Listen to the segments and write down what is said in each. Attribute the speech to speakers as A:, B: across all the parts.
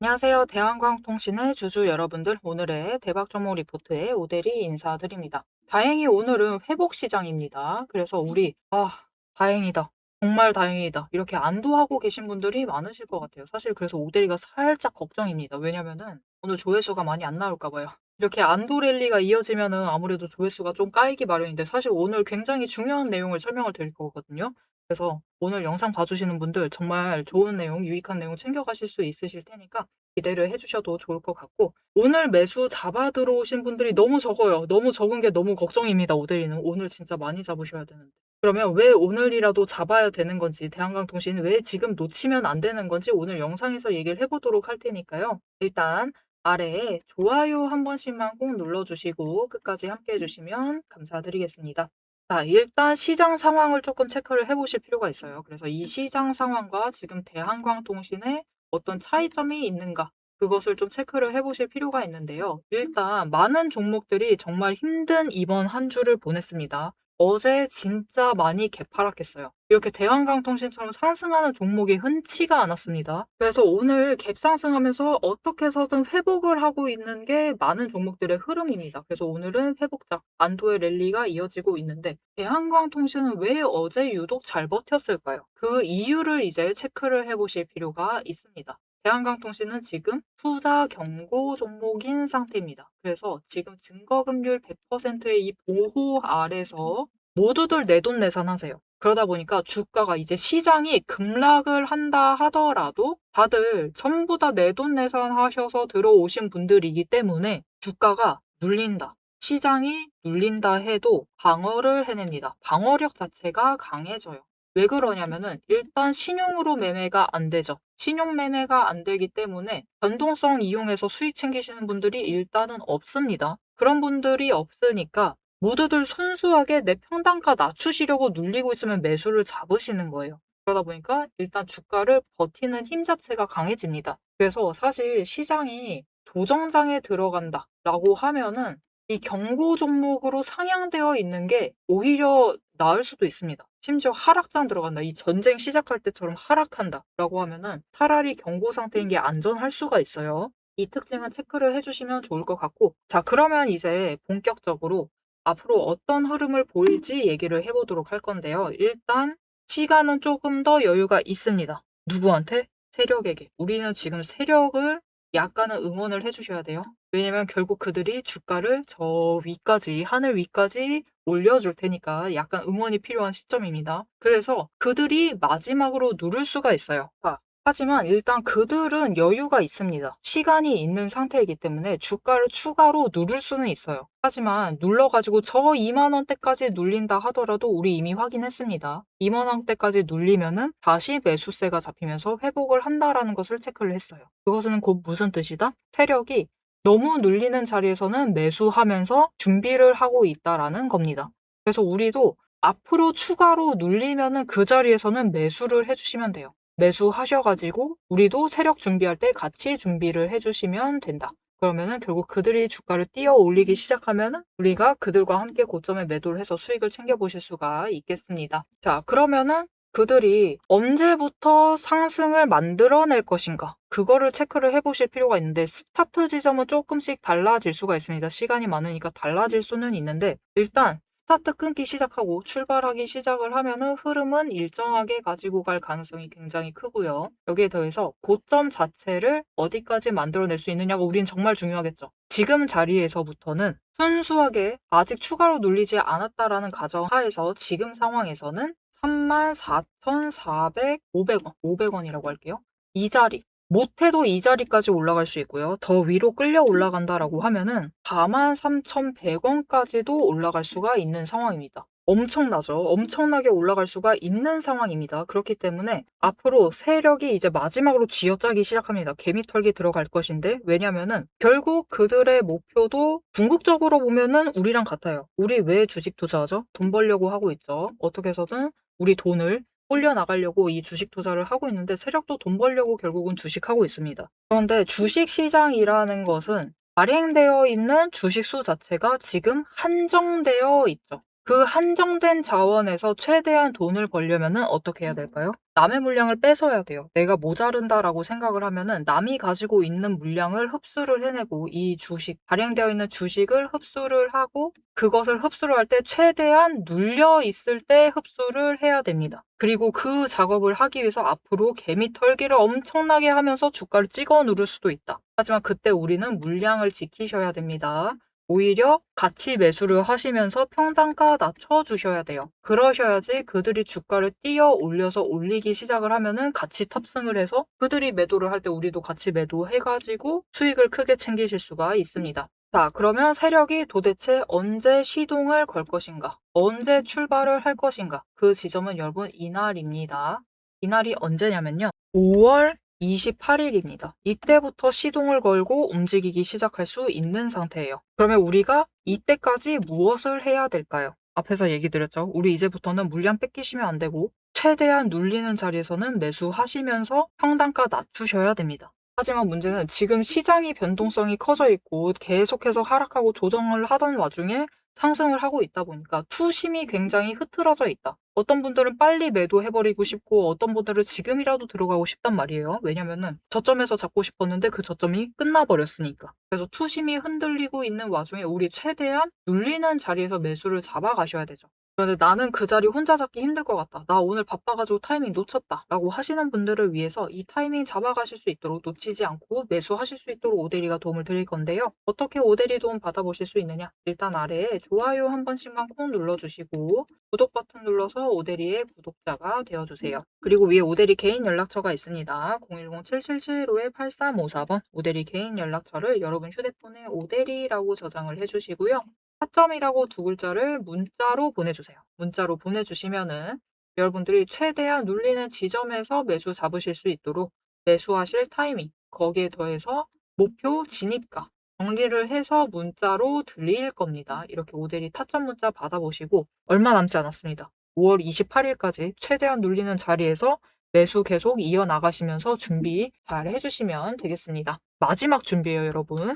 A: 안녕하세요. 대한광통신의 주주 여러분들, 오늘의 대박 종목 리포트에 오대리 인사드립니다. 다행히 오늘은 회복 시장입니다. 그래서 다행이다. 정말 다행이다. 이렇게 안도하고 계신 분들이 많으실 것 같아요. 사실 그래서 오대리가 살짝 걱정입니다. 왜냐면은 오늘 조회수가 많이 안 나올까 봐요. 이렇게 안도 랠리가 이어지면은 아무래도 조회수가 좀 까이기 마련인데, 사실 오늘 굉장히 중요한 내용을 설명을 드릴 거거든요. 그래서 오늘 영상 봐주시는 분들 정말 좋은 내용, 유익한 내용 챙겨가실 수 있으실 테니까 기대를 해주셔도 좋을 것 같고, 오늘 매수 잡아 들어오신 분들이 너무 적어요. 너무 적은 게 너무 걱정입니다. 오대리는 오늘 진짜 많이 잡으셔야 되는데. 그러면 왜 오늘이라도 잡아야 되는 건지, 대한강통신 왜 지금 놓치면 안 되는 건지 오늘 영상에서 얘기를 해보도록 할 테니까요. 일단 아래에 좋아요 한 번씩만 꼭 눌러주시고 끝까지 함께 해주시면 감사드리겠습니다. 자, 일단 시장 상황을 조금 체크를 해보실 필요가 있어요. 그래서 이 시장 상황과 지금 대한광통신의 어떤 차이점이 있는가, 그것을 좀 체크를 해보실 필요가 있는데요. 일단 많은 종목들이 정말 힘든 이번 한 주를 보냈습니다. 어제 진짜 많이 개파락했어요. 이렇게 대한강통신처럼 상승하는 종목이 흔치가 않았습니다. 그래서 오늘 갭상승하면서 어떻게 해서든 회복을 하고 있는 게 많은 종목들의 흐름입니다. 그래서 오늘은 회복작, 안도의 랠리가 이어지고 있는데, 대한광통신은 왜 어제 유독 잘 버텼을까요? 그 이유를 이제 체크를 해보실 필요가 있습니다. 대한강통신은 지금 투자 경고 종목인 상태입니다. 그래서 지금 증거금률 100%의 이 보호 아래서 모두들 내돈내산하세요. 그러다 보니까 주가가 이제 시장이 급락을 한다 하더라도 다들 전부 다 내돈내산하셔서 들어오신 분들이기 때문에 주가가 눌린다, 시장이 눌린다 해도 방어를 해냅니다. 방어력 자체가 강해져요. 왜 그러냐면은 일단 신용으로 매매가 안 되죠. 신용 매매가 안 되기 때문에 변동성 이용해서 수익 챙기시는 분들이 일단은 없습니다. 그런 분들이 없으니까 모두들 순수하게 내 평단가 낮추시려고 눌리고 있으면 매수를 잡으시는 거예요. 그러다 보니까 일단 주가를 버티는 힘 자체가 강해집니다. 그래서 사실 시장이 조정장에 들어간다라고 하면은 이 경고 종목으로 상향되어 있는 게 오히려 나을 수도 있습니다. 심지어 하락장 들어간다, 이 전쟁 시작할 때처럼 하락한다라고 하면은 차라리 경고 상태인 게 안전할 수가 있어요. 이 특징은 체크를 해주시면 좋을 것 같고, 자, 그러면 이제 본격적으로 앞으로 어떤 흐름을 보일지 얘기를 해보도록 할 건데요. 일단 시간은 조금 더 여유가 있습니다. 누구한테? 세력에게. 우리는 지금 세력을 약간은 응원을 해주셔야 돼요. 왜냐면 결국 그들이 주가를 저 위까지, 하늘 위까지 올려줄 테니까 약간 응원이 필요한 시점입니다. 그래서 그들이 마지막으로 누를 수가 있어요. 하지만 일단 그들은 여유가 있습니다. 시간이 있는 상태이기 때문에 주가를 추가로 누를 수는 있어요. 하지만 눌러가지고 저 2만 원대까지 눌린다 하더라도 우리 이미 확인했습니다. 2만 원대까지 눌리면은 다시 매수세가 잡히면서 회복을 한다라는 것을 체크를 했어요. 그것은 곧 무슨 뜻이다? 세력이 너무 눌리는 자리에서는 매수하면서 준비를 하고 있다라는 겁니다. 그래서 우리도 앞으로 추가로 눌리면은 그 자리에서는 매수를 해주시면 돼요. 매수하셔가지고 우리도 세력 준비할 때 같이 준비를 해주시면 된다. 그러면은 결국 그들이 주가를 띄어 올리기 시작하면은 우리가 그들과 함께 고점에 매도를 해서 수익을 챙겨보실 수가 있겠습니다. 자, 그러면은 그들이 언제부터 상승을 만들어낼 것인가? 그거를 체크를 해보실 필요가 있는데, 스타트 지점은 조금씩 달라질 수가 있습니다. 시간이 많으니까 달라질 수는 있는데, 일단 스타트 끊기 시작하고 출발하기 시작을 하면은 흐름은 일정하게 가지고 갈 가능성이 굉장히 크고요. 여기에 더해서 고점 자체를 어디까지 만들어낼 수 있느냐가 우린 정말 중요하겠죠. 지금 자리에서부터는 순수하게 아직 추가로 눌리지 않았다라는 가정하에서 지금 상황에서는 34,400, 500원, 500원이라고 할게요. 이 자리, 못해도 이 자리까지 올라갈 수 있고요. 더 위로 끌려 올라간다라고 하면은 43,100원까지도 올라갈 수가 있는 상황입니다. 엄청나죠? 엄청나게 올라갈 수가 있는 상황입니다. 그렇기 때문에 앞으로 세력이 이제 마지막으로 쥐어짜기 시작합니다. 개미털기 들어갈 것인데, 왜냐면은 결국 그들의 목표도 궁극적으로 보면은 우리랑 같아요. 우리 왜 주식 투자하죠? 돈 벌려고 하고 있죠. 어떻게 해서든 우리 돈을 올려나가려고 이 주식 투자를 하고 있는데, 세력도 돈 벌려고 결국은 주식하고 있습니다. 그런데 주식 시장이라는 것은 발행되어 있는 주식 수 자체가 지금 한정되어 있죠. 그 한정된 자원에서 최대한 돈을 벌려면은 어떻게 해야 될까요? 남의 물량을 뺏어야 돼요. 내가 모자른다라고 생각을 하면은 남이 가지고 있는 물량을 흡수를 해내고 이 주식, 발행되어 있는 주식을 흡수를 하고 그것을 흡수를 할 때 최대한 눌려 있을 때 흡수를 해야 됩니다. 그리고 그 작업을 하기 위해서 앞으로 개미 털기를 엄청나게 하면서 주가를 찍어 누를 수도 있다. 하지만 그때 우리는 물량을 지키셔야 됩니다. 오히려 같이 매수를 하시면서 평단가 낮춰주셔야 돼요. 그러셔야지 그들이 주가를 띄어 올려서 올리기 시작을 하면은 같이 탑승을 해서 그들이 매도를 할 때 우리도 같이 매도해가지고 수익을 크게 챙기실 수가 있습니다. 자, 그러면 세력이 도대체 언제 시동을 걸 것인가? 언제 출발을 할 것인가? 그 지점은 여러분 이날입니다. 이날이 언제냐면요. 5월 28일입니다. 이때부터 시동을 걸고 움직이기 시작할 수 있는 상태예요. 그러면 우리가 이때까지 무엇을 해야 될까요? 앞에서 얘기 드렸죠. 우리 이제부터는 물량 뺏기시면 안 되고 최대한 눌리는 자리에서는 매수하시면서 평단가 낮추셔야 됩니다. 하지만 문제는 지금 시장이 변동성이 커져 있고 계속해서 하락하고 조정을 하던 와중에 상승을 하고 있다 보니까 투심이 굉장히 흐트러져 있다. 어떤 분들은 빨리 매도해버리고 싶고 어떤 분들은 지금이라도 들어가고 싶단 말이에요. 왜냐면은 저점에서 잡고 싶었는데 그 저점이 끝나버렸으니까. 그래서 투심이 흔들리고 있는 와중에 우리 최대한 눌리는 자리에서 매수를 잡아가셔야 되죠. 그런데 나는 그 자리 혼자 잡기 힘들 것 같다. 나 오늘 바빠가지고 타이밍 놓쳤다. 라고 하시는 분들을 위해서 이 타이밍 잡아가실 수 있도록 놓치지 않고 매수하실 수 있도록 오대리가 도움을 드릴 건데요. 어떻게 오대리 도움 받아보실 수 있느냐? 일단 아래에 좋아요 한 번씩만 꼭 눌러주시고 구독 버튼 눌러서 오대리의 구독자가 되어주세요. 그리고 위에 오대리 개인 연락처가 있습니다. 010-7775-8354번 오대리 개인 연락처를 여러분 휴대폰에 오대리라고 저장을 해주시고요. 타점이라고 두 글자를 문자로 보내주세요. 문자로 보내주시면은 여러분들이 최대한 눌리는 지점에서 매수 잡으실 수 있도록 매수하실 타이밍, 거기에 더해서 목표 진입가, 정리를 해서 문자로 드릴 겁니다. 이렇게 오대리 타점 문자 받아보시고 얼마 남지 않았습니다. 5월 28일까지 최대한 눌리는 자리에서 매수 계속 이어나가시면서 준비 잘 해주시면 되겠습니다. 마지막 준비예요, 여러분.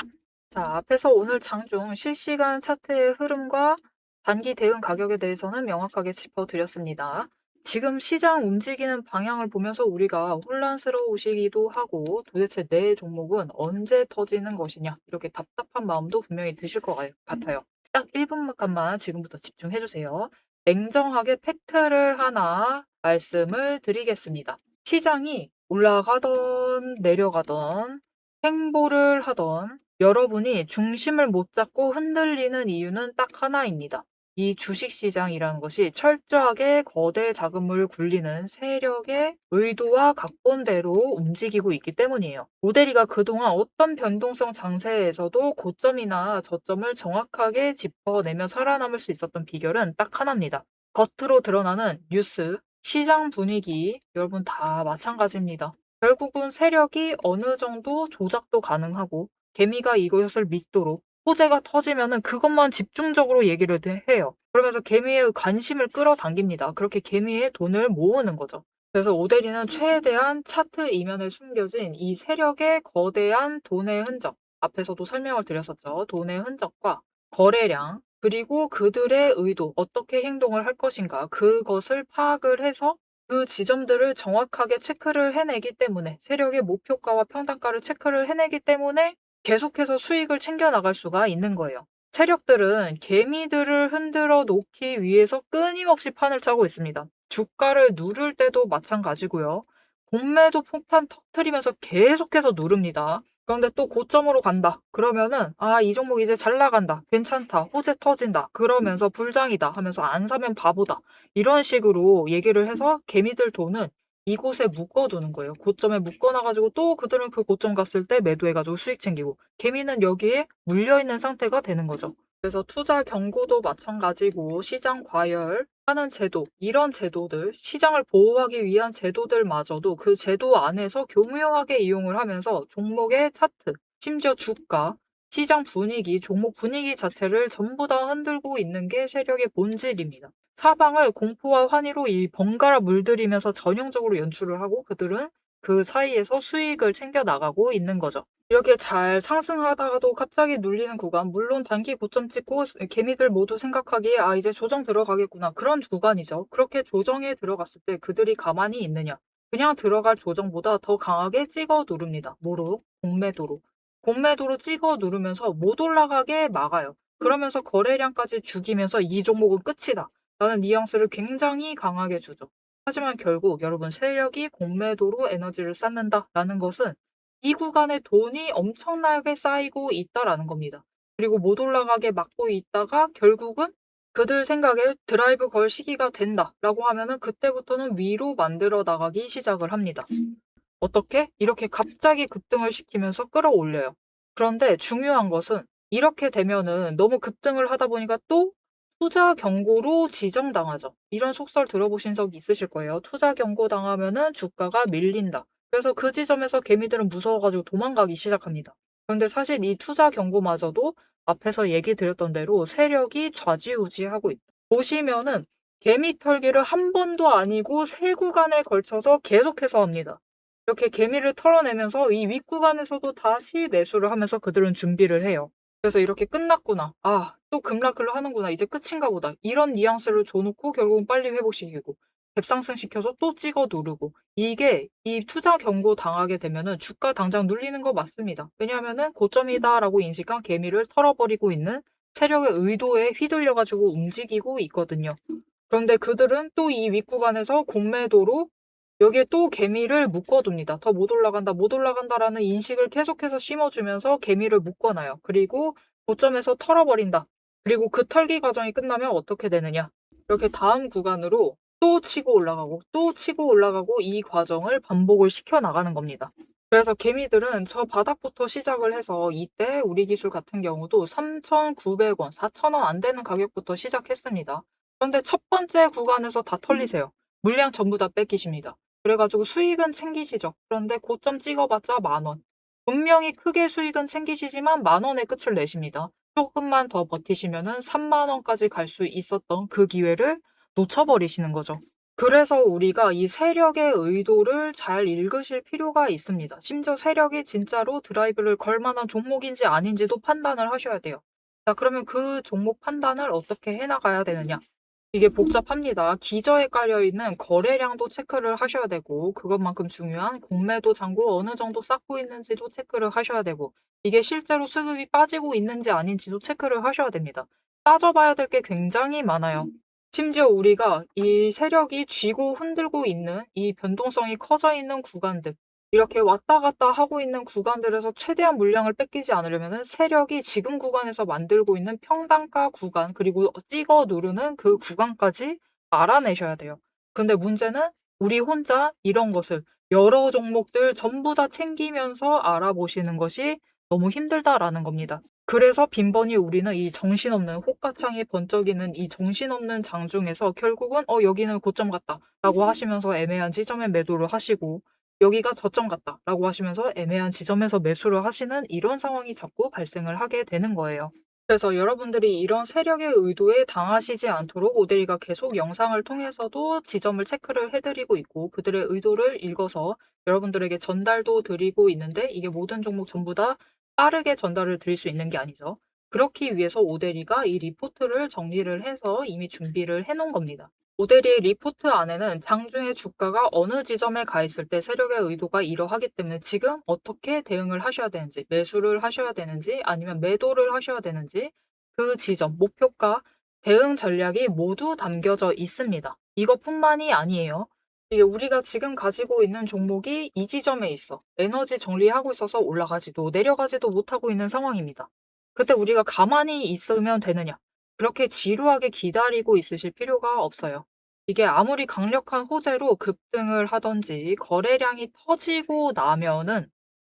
A: 자, 앞에서 오늘 장중 실시간 차트의 흐름과 단기 대응 가격에 대해서는 명확하게 짚어드렸습니다. 지금 시장 움직이는 방향을 보면서 우리가 혼란스러우시기도 하고 도대체 내 종목은 언제 터지는 것이냐 이렇게 답답한 마음도 분명히 드실 것 같아요. 딱 1분간만 지금부터 집중해주세요. 냉정하게 팩트를 하나 말씀을 드리겠습니다. 시장이 올라가던 내려가던 행보를 하던 여러분이 중심을 못 잡고 흔들리는 이유는 딱 하나입니다. 이 주식시장이라는 것이 철저하게 거대 자금을 굴리는 세력의 의도와 각본대로 움직이고 있기 때문이에요. 모델이가 그동안 어떤 변동성 장세에서도 고점이나 저점을 정확하게 짚어내며 살아남을 수 있었던 비결은 딱 하나입니다. 겉으로 드러나는 뉴스, 시장 분위기, 여러분 다 마찬가지입니다. 결국은 세력이 어느 정도 조작도 가능하고 개미가 이것을 믿도록 호재가 터지면은 그것만 집중적으로 얘기를 해요. 그러면서 개미의 관심을 끌어당깁니다. 그렇게 개미의 돈을 모으는 거죠. 그래서 오데리는 최대한 차트 이면에 숨겨진 이 세력의 거대한 돈의 흔적, 앞에서도 설명을 드렸었죠. 돈의 흔적과 거래량, 그리고 그들의 의도, 어떻게 행동을 할 것인가, 그것을 파악을 해서 그 지점들을 정확하게 체크를 해내기 때문에 세력의 목표가와 평단가를 체크를 해내기 때문에 계속해서 수익을 챙겨 나갈 수가 있는 거예요. 세력들은 개미들을 흔들어 놓기 위해서 끊임없이 판을 짜고 있습니다. 주가를 누를 때도 마찬가지고요. 공매도 폭탄 터트리면서 계속해서 누릅니다. 그런데 또 고점으로 간다. 그러면은 이 종목 이제 잘 나간다. 괜찮다. 호재 터진다. 그러면서 불장이다 하면서 안 사면 바보다. 이런 식으로 얘기를 해서 개미들 돈은 이곳에 묶어두는 거예요. 고점에 묶어놔가지고 또 그들은 그 고점 갔을 때 매도해가지고 수익 챙기고 개미는 여기에 물려있는 상태가 되는 거죠. 그래서 투자 경고도 마찬가지고 시장 과열하는 제도, 이런 제도들, 시장을 보호하기 위한 제도들마저도 그 제도 안에서 교묘하게 이용을 하면서 종목의 차트, 심지어 주가, 시장 분위기, 종목 분위기 자체를 전부 다 흔들고 있는 게 세력의 본질입니다. 사방을 공포와 환희로 이 번갈아 물들이면서 전형적으로 연출을 하고 그들은 그 사이에서 수익을 챙겨 나가고 있는 거죠. 이렇게 잘 상승하다가도 갑자기 눌리는 구간, 물론 단기 고점 찍고 개미들 모두 생각하기에 아 이제 조정 들어가겠구나 그런 구간이죠. 그렇게 조정에 들어갔을 때 그들이 가만히 있느냐? 그냥 들어갈 조정보다 더 강하게 찍어 누릅니다. 뭐로? 공매도로. 공매도로 찍어 누르면서 못 올라가게 막아요. 그러면서 거래량까지 죽이면서 이 종목은 끝이다 라는 뉘앙스를 굉장히 강하게 주죠. 하지만 결국 여러분 세력이 공매도로 에너지를 쌓는다라는 것은 이 구간에 돈이 엄청나게 쌓이고 있다라는 겁니다. 그리고 못 올라가게 막고 있다가 결국은 그들 생각에 드라이브 걸 시기가 된다라고 하면은 그때부터는 위로 만들어 나가기 시작을 합니다. 어떻게? 이렇게 갑자기 급등을 시키면서 끌어올려요. 그런데 중요한 것은 이렇게 되면은 너무 급등을 하다 보니까 또 투자 경고로 지정당하죠. 이런 속설 들어보신 적 있으실 거예요. 투자 경고 당하면은 주가가 밀린다. 그래서 그 지점에서 개미들은 무서워가지고 도망가기 시작합니다. 그런데 사실 이 투자 경고마저도 앞에서 얘기 드렸던 대로 세력이 좌지우지하고 있다. 보시면은 개미 털기를 한 번도 아니고 세 구간에 걸쳐서 계속해서 합니다. 이렇게 개미를 털어내면서 이 윗구간에서도 다시 매수를 하면서 그들은 준비를 해요. 그래서 이렇게 끝났구나. 아, 또 급락을 하는구나. 이제 끝인가 보다. 이런 뉘앙스를 줘놓고 결국은 빨리 회복시키고 갭상승 시켜서 또 찍어 누르고 이게 이 투자 경고 당하게 되면은 주가 당장 눌리는 거 맞습니다. 왜냐하면은 고점이다라고 인식한 개미를 털어버리고 있는 세력의 의도에 휘둘려가지고 움직이고 있거든요. 그런데 그들은 또 이 윗구간에서 공매도로 여기에 또 개미를 묶어둡니다. 더 못 올라간다, 못 올라간다라는 인식을 계속해서 심어주면서 개미를 묶어놔요. 그리고 고점에서 털어버린다. 그리고 그 털기 과정이 끝나면 어떻게 되느냐. 이렇게 다음 구간으로 또 치고 올라가고 또 치고 올라가고 이 과정을 반복을 시켜 나가는 겁니다. 그래서 개미들은 저 바닥부터 시작을 해서 이때 우리 기술 같은 경우도 3,900원, 4,000원 안 되는 가격부터 시작했습니다. 그런데 첫 번째 구간에서 다 털리세요. 물량 전부 다 뺏기십니다. 그래가지고 수익은 챙기시죠. 그런데 고점 찍어봤자 10,000원. 분명히 크게 수익은 챙기시지만 10,000원의 끝을 내십니다. 조금만 더 버티시면은 30,000원까지 갈 수 있었던 그 기회를 놓쳐버리시는 거죠. 그래서 우리가 이 세력의 의도를 잘 읽으실 필요가 있습니다. 심지어 세력이 진짜로 드라이브를 걸 만한 종목인지 아닌지도 판단을 하셔야 돼요. 자, 그러면 그 종목 판단을 어떻게 해나가야 되느냐? 이게 복잡합니다. 기저에 깔려있는 거래량도 체크를 하셔야 되고 그것만큼 중요한 공매도 잔고 어느 정도 쌓고 있는지도 체크를 하셔야 되고 이게 실제로 수급이 빠지고 있는지 아닌지도 체크를 하셔야 됩니다. 따져봐야 될 게 굉장히 많아요. 심지어 우리가 이 세력이 쥐고 흔들고 있는 이 변동성이 커져 있는 구간들 이렇게 왔다 갔다 하고 있는 구간들에서 최대한 물량을 뺏기지 않으려면 세력이 지금 구간에서 만들고 있는 평단가 구간 그리고 찍어 누르는 그 구간까지 알아내셔야 돼요. 근데 문제는 우리 혼자 이런 것을 여러 종목들 전부 다 챙기면서 알아보시는 것이 너무 힘들다라는 겁니다. 그래서 빈번히 우리는 이 정신없는 호가창이 번쩍이는 이 정신없는 장중에서 결국은 여기는 고점 같다 라고 하시면서 애매한 지점에 매도를 하시고 여기가 저점 같다 라고 하시면서 애매한 지점에서 매수를 하시는 이런 상황이 자꾸 발생을 하게 되는 거예요. 그래서 여러분들이 이런 세력의 의도에 당하시지 않도록 오데리가 계속 영상을 통해서도 지점을 체크를 해드리고 있고 그들의 의도를 읽어서 여러분들에게 전달도 드리고 있는데 이게 모든 종목 전부 다 빠르게 전달을 드릴 수 있는 게 아니죠. 그렇기 위해서 오데리가 이 리포트를 정리를 해서 이미 준비를 해놓은 겁니다. 오데리의 리포트 안에는 장중에 주가가 어느 지점에 가 있을 때 세력의 의도가 이러하기 때문에 지금 어떻게 대응을 하셔야 되는지, 매수를 하셔야 되는지, 아니면 매도를 하셔야 되는지, 그 지점, 목표가, 대응 전략이 모두 담겨져 있습니다. 이것뿐만이 아니에요. 이게 우리가 지금 가지고 있는 종목이 이 지점에 있어. 에너지 정리하고 있어서 올라가지도 내려가지도 못하고 있는 상황입니다. 그때 우리가 가만히 있으면 되느냐? 그렇게 지루하게 기다리고 있으실 필요가 없어요. 이게 아무리 강력한 호재로 급등을 하든지 거래량이 터지고 나면은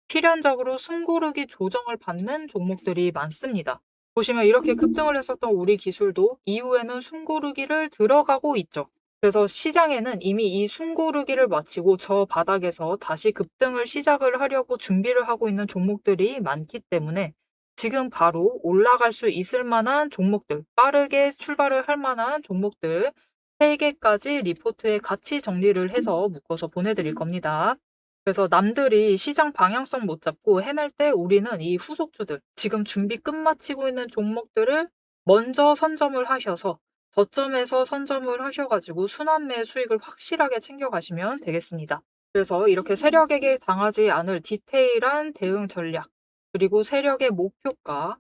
A: 필연적으로 숨고르기 조정을 받는 종목들이 많습니다. 보시면 이렇게 급등을 했었던 우리 기술도 이후에는 숨고르기를 들어가고 있죠. 그래서 시장에는 이미 이 숨고르기를 마치고 저 바닥에서 다시 급등을 시작을 하려고 준비를 하고 있는 종목들이 많기 때문에 지금 바로 올라갈 수 있을 만한 종목들, 빠르게 출발을 할 만한 종목들 3개까지 리포트에 같이 정리를 해서 묶어서 보내드릴 겁니다. 그래서 남들이 시장 방향성 못 잡고 헤맬 때 우리는 이 후속주들, 지금 준비 끝마치고 있는 종목들을 먼저 선점을 하셔서 저점에서 선점을 하셔 가지고 순환매 수익을 확실하게 챙겨 가시면 되겠습니다. 그래서 이렇게 세력에게 당하지 않을 디테일한 대응 전략, 그리고 세력의 목표가,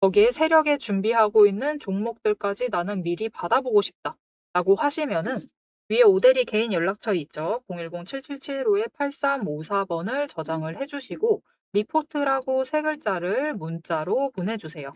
A: 거기에 세력에 준비하고 있는 종목들까지 나는 미리 받아보고 싶다라고 하시면은 위에 오대리 개인 연락처 있죠. 010-7775-8354번을 저장을 해주시고 리포트라고 세 글자를 문자로 보내주세요.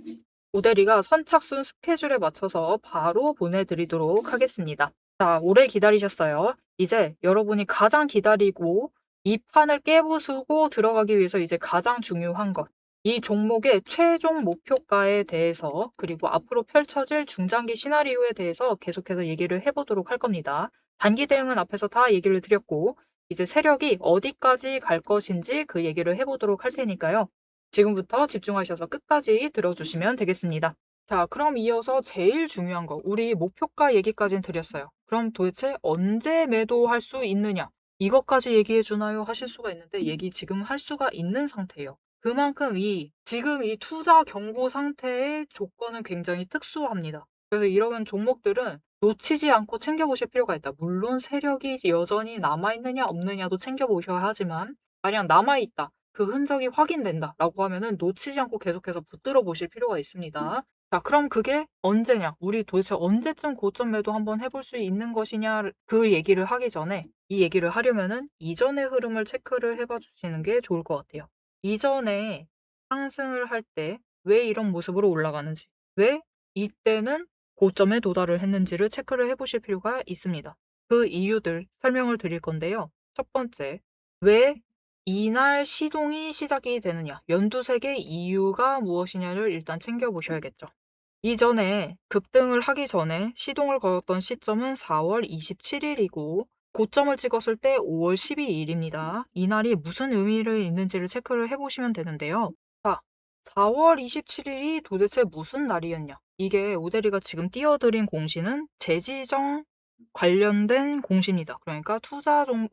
A: 오대리가 선착순 스케줄에 맞춰서 바로 보내드리도록 하겠습니다. 자, 오래 기다리셨어요. 이제 여러분이 가장 기다리고 이 판을 깨부수고 들어가기 위해서 이제 가장 중요한 것. 이 종목의 최종 목표가에 대해서 그리고 앞으로 펼쳐질 중장기 시나리오에 대해서 계속해서 얘기를 해보도록 할 겁니다. 단기 대응은 앞에서 다 얘기를 드렸고 이제 세력이 어디까지 갈 것인지 그 얘기를 해보도록 할 테니까요. 지금부터 집중하셔서 끝까지 들어주시면 되겠습니다. 자, 그럼 이어서 제일 중요한 거, 우리 목표가 얘기까지는 드렸어요. 그럼 도대체 언제 매도할 수 있느냐? 이것까지 얘기해 주나요? 하실 수가 있는데 얘기 지금 할 수가 있는 상태예요. 그만큼 지금 이 투자 경고 상태의 조건은 굉장히 특수합니다. 그래서 이런 종목들은 놓치지 않고 챙겨보실 필요가 있다. 물론 세력이 여전히 남아있느냐 없느냐도 챙겨보셔야 하지만 만약 남아있다. 그 흔적이 확인된다라고 하면은 놓치지 않고 계속해서 붙들어 보실 필요가 있습니다. 자, 그럼 그게 언제냐? 우리 도대체 언제쯤 고점 매도 한번 해볼 수 있는 것이냐? 그 얘기를 하기 전에 이 얘기를 하려면은 이전의 흐름을 체크를 해봐 주시는 게 좋을 것 같아요. 이전에 상승을 할 때 왜 이런 모습으로 올라가는지, 왜 이때는 고점에 도달을 했는지를 체크를 해보실 필요가 있습니다. 그 이유들 설명을 드릴 건데요. 첫 번째, 왜 이날 시동이 시작이 되느냐, 연두색의 이유가 무엇이냐를 일단 챙겨보셔야겠죠. 이전에 급등을 하기 전에 시동을 걸었던 시점은 4월 27일이고 고점을 찍었을 때 5월 12일입니다. 이날이 무슨 의미를 있는지를 체크를 해보시면 되는데요. 자, 4월 27일이 도대체 무슨 날이었냐? 이게 오대리가 지금 띄워드린 공시는 재지정 관련된 공시입니다. 그러니까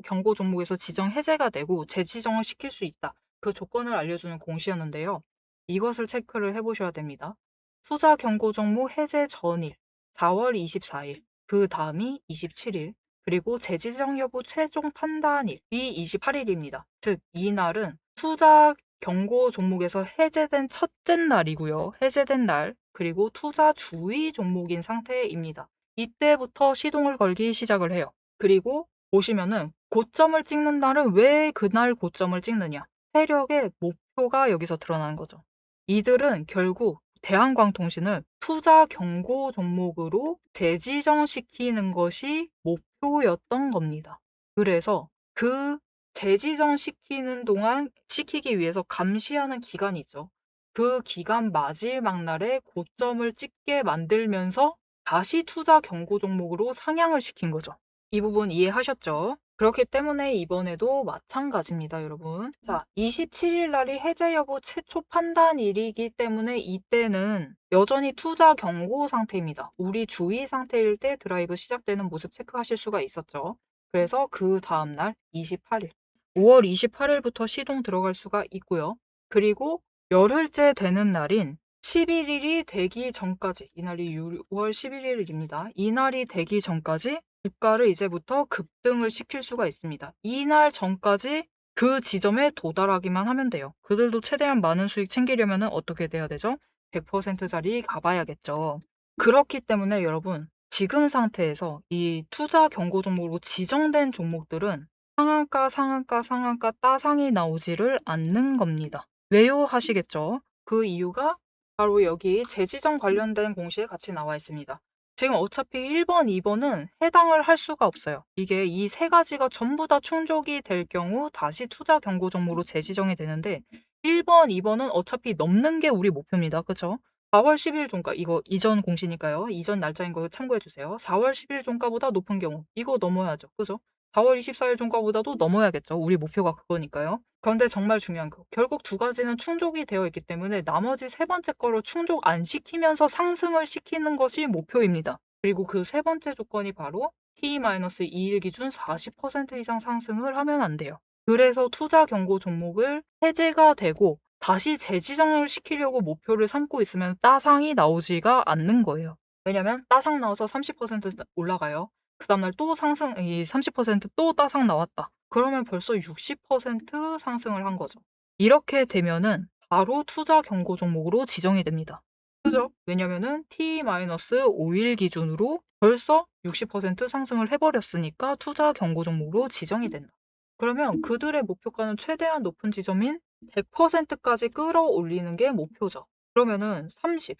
A: 경고 종목에서 지정 해제가 되고 재지정을 시킬 수 있다. 그 조건을 알려주는 공시였는데요. 이것을 체크를 해보셔야 됩니다. 투자 경고 종목 해제 전일 4월 24일, 그 다음이 27일, 그리고 재지정 여부 최종 판단일이 28일입니다. 즉, 이날은 투자 경고 종목에서 해제된 첫째 날이고요. 해제된 날, 그리고 투자 주의 종목인 상태입니다. 이때부터 시동을 걸기 시작을 해요. 그리고 보시면은 고점을 찍는 날은 왜 그날 고점을 찍느냐? 세력의 목표가 여기서 드러나는 거죠. 이들은 결국 대한광통신을 투자 경고 종목으로 재지정시키는 것이 목표였던 겁니다. 그래서 그 재지정시키는 동안 시키기 위해서 감시하는 기간이 있죠. 그 기간 마지막 날에 고점을 찍게 만들면서 다시 투자 경고 종목으로 상향을 시킨 거죠. 이 부분 이해하셨죠? 그렇기 때문에 이번에도 마찬가지입니다, 여러분. 자, 27일 날이 해제 여부 최초 판단일이기 때문에 이때는 여전히 투자 경고 상태입니다. 우리 주의 상태일 때 드라이브 시작되는 모습 체크하실 수가 있었죠. 그래서 그 다음날 28일, 5월 28일부터 시동 들어갈 수가 있고요. 그리고 열흘째 되는 날인 11일이 되기 전까지, 이날이 6월 11일입니다. 이날이 되기 전까지 주가를 이제부터 급등을 시킬 수가 있습니다. 이날 전까지 그 지점에 도달하기만 하면 돼요. 그들도 최대한 많은 수익 챙기려면 어떻게 돼야 되죠? 100%짜리 가봐야겠죠. 그렇기 때문에 여러분, 지금 상태에서 이 투자 경고 종목으로 지정된 종목들은 상한가, 상한가, 상한가 따상이 나오지를 않는 겁니다. 왜요? 하시겠죠? 그 이유가 바로 여기 재지정 관련된 공시에 같이 나와 있습니다. 지금 어차피 1번, 2번은 해당을 할 수가 없어요. 이게 이 세 가지가 전부 다 충족이 될 경우 다시 투자 경고 종목으로 재지정이 되는데 1번, 2번은 어차피 넘는 게 우리 목표입니다. 그쵸? 4월 10일 종가, 이거 이전 공시니까요. 이전 날짜인 거 참고해 주세요. 4월 10일 종가보다 높은 경우 이거 넘어야죠. 그죠? 4월 24일 종가보다도 넘어야겠죠. 우리 목표가 그거니까요. 그런데 정말 중요한 거, 결국 두 가지는 충족이 되어 있기 때문에 나머지 세 번째 거로 충족 안 시키면서 상승을 시키는 것이 목표입니다. 그리고 그 세 번째 조건이 바로 T-2일 기준 40% 이상 상승을 하면 안 돼요. 그래서 투자 경고 종목을 해제가 되고 다시 재지정을 시키려고 목표를 삼고 있으면 따상이 나오지가 않는 거예요. 왜냐면 따상 나와서 30% 올라가요. 그 다음날 또 상승, 30%또 따상 나왔다. 그러면 벌써 60% 상승을 한 거죠. 이렇게 되면은 바로 투자 경고 종목으로 지정이 됩니다. 그죠? 왜냐면은 T-5일 기준으로 벌써 60% 상승을 해버렸으니까 투자 경고 종목으로 지정이 된다. 그러면 그들의 목표가는 최대한 높은 지점인 100%까지 끌어올리는 게 목표죠. 그러면은 30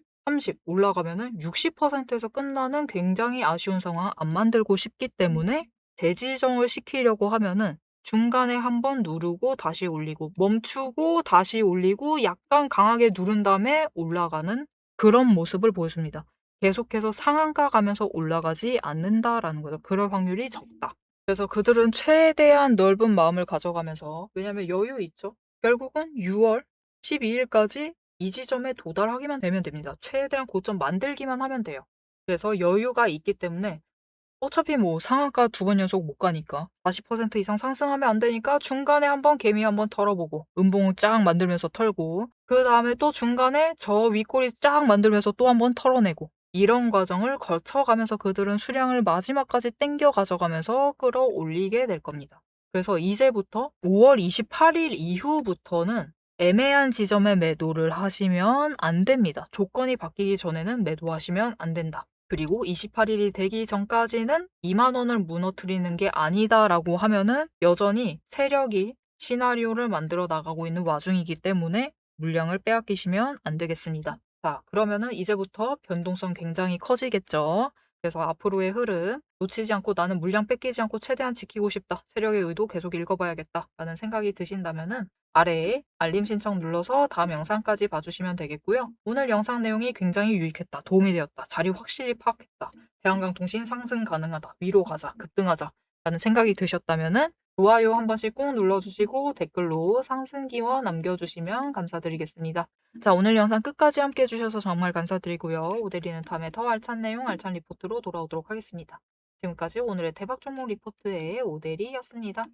A: 올라가면은 60%에서 끝나는 굉장히 아쉬운 상황 안 만들고 싶기 때문에 재지정을 시키려고 하면은 중간에 한번 누르고 다시 올리고 멈추고 다시 올리고 약간 강하게 누른 다음에 올라가는 그런 모습을 보여줍니다. 계속해서 상한가 가면서 올라가지 않는다라는 거죠. 그럴 확률이 적다. 그래서 그들은 최대한 넓은 마음을 가져가면서 왜냐면 여유 있죠. 결국은 6월 12일까지 이 지점에 도달하기만 되면 됩니다. 최대한 고점 만들기만 하면 돼요. 그래서 여유가 있기 때문에 어차피 뭐 상한가 2번 연속 못 가니까 40% 이상 상승하면 안 되니까 중간에 한번 개미 한번 털어보고 음봉 쫙 만들면서 털고 그 다음에 또 중간에 저 윗꼬리 쫙 만들면서 또 한번 털어내고 이런 과정을 거쳐가면서 그들은 수량을 마지막까지 땡겨 가져가면서 끌어올리게 될 겁니다. 그래서 이제부터 5월 28일 이후부터는 애매한 지점에 매도를 하시면 안 됩니다. 조건이 바뀌기 전에는 매도하시면 안 된다. 그리고 28일이 되기 전까지는 2만 원을 무너뜨리는 게 아니다라고 하면은 여전히 세력이 시나리오를 만들어 나가고 있는 와중이기 때문에 물량을 빼앗기시면 안 되겠습니다. 자, 그러면은 이제부터 변동성 굉장히 커지겠죠. 그래서 앞으로의 흐름 놓치지 않고 나는 물량 뺏기지 않고 최대한 지키고 싶다. 세력의 의도 계속 읽어봐야겠다. 라는 생각이 드신다면은 아래에 알림 신청 눌러서 다음 영상까지 봐주시면 되겠고요. 오늘 영상 내용이 굉장히 유익했다. 도움이 되었다. 자리 확실히 파악했다. 대한강통신 상승 가능하다. 위로 가자. 급등하자. 라는 생각이 드셨다면은 좋아요 한 번씩 꾹 눌러주시고 댓글로 상승 기원 남겨주시면 감사드리겠습니다. 자, 오늘 영상 끝까지 함께 해주셔서 정말 감사드리고요. 오대리는 다음에 더 알찬 내용, 알찬 리포트로 돌아오도록 하겠습니다. 지금까지 오늘의 대박 종목 리포트의 오대리였습니다.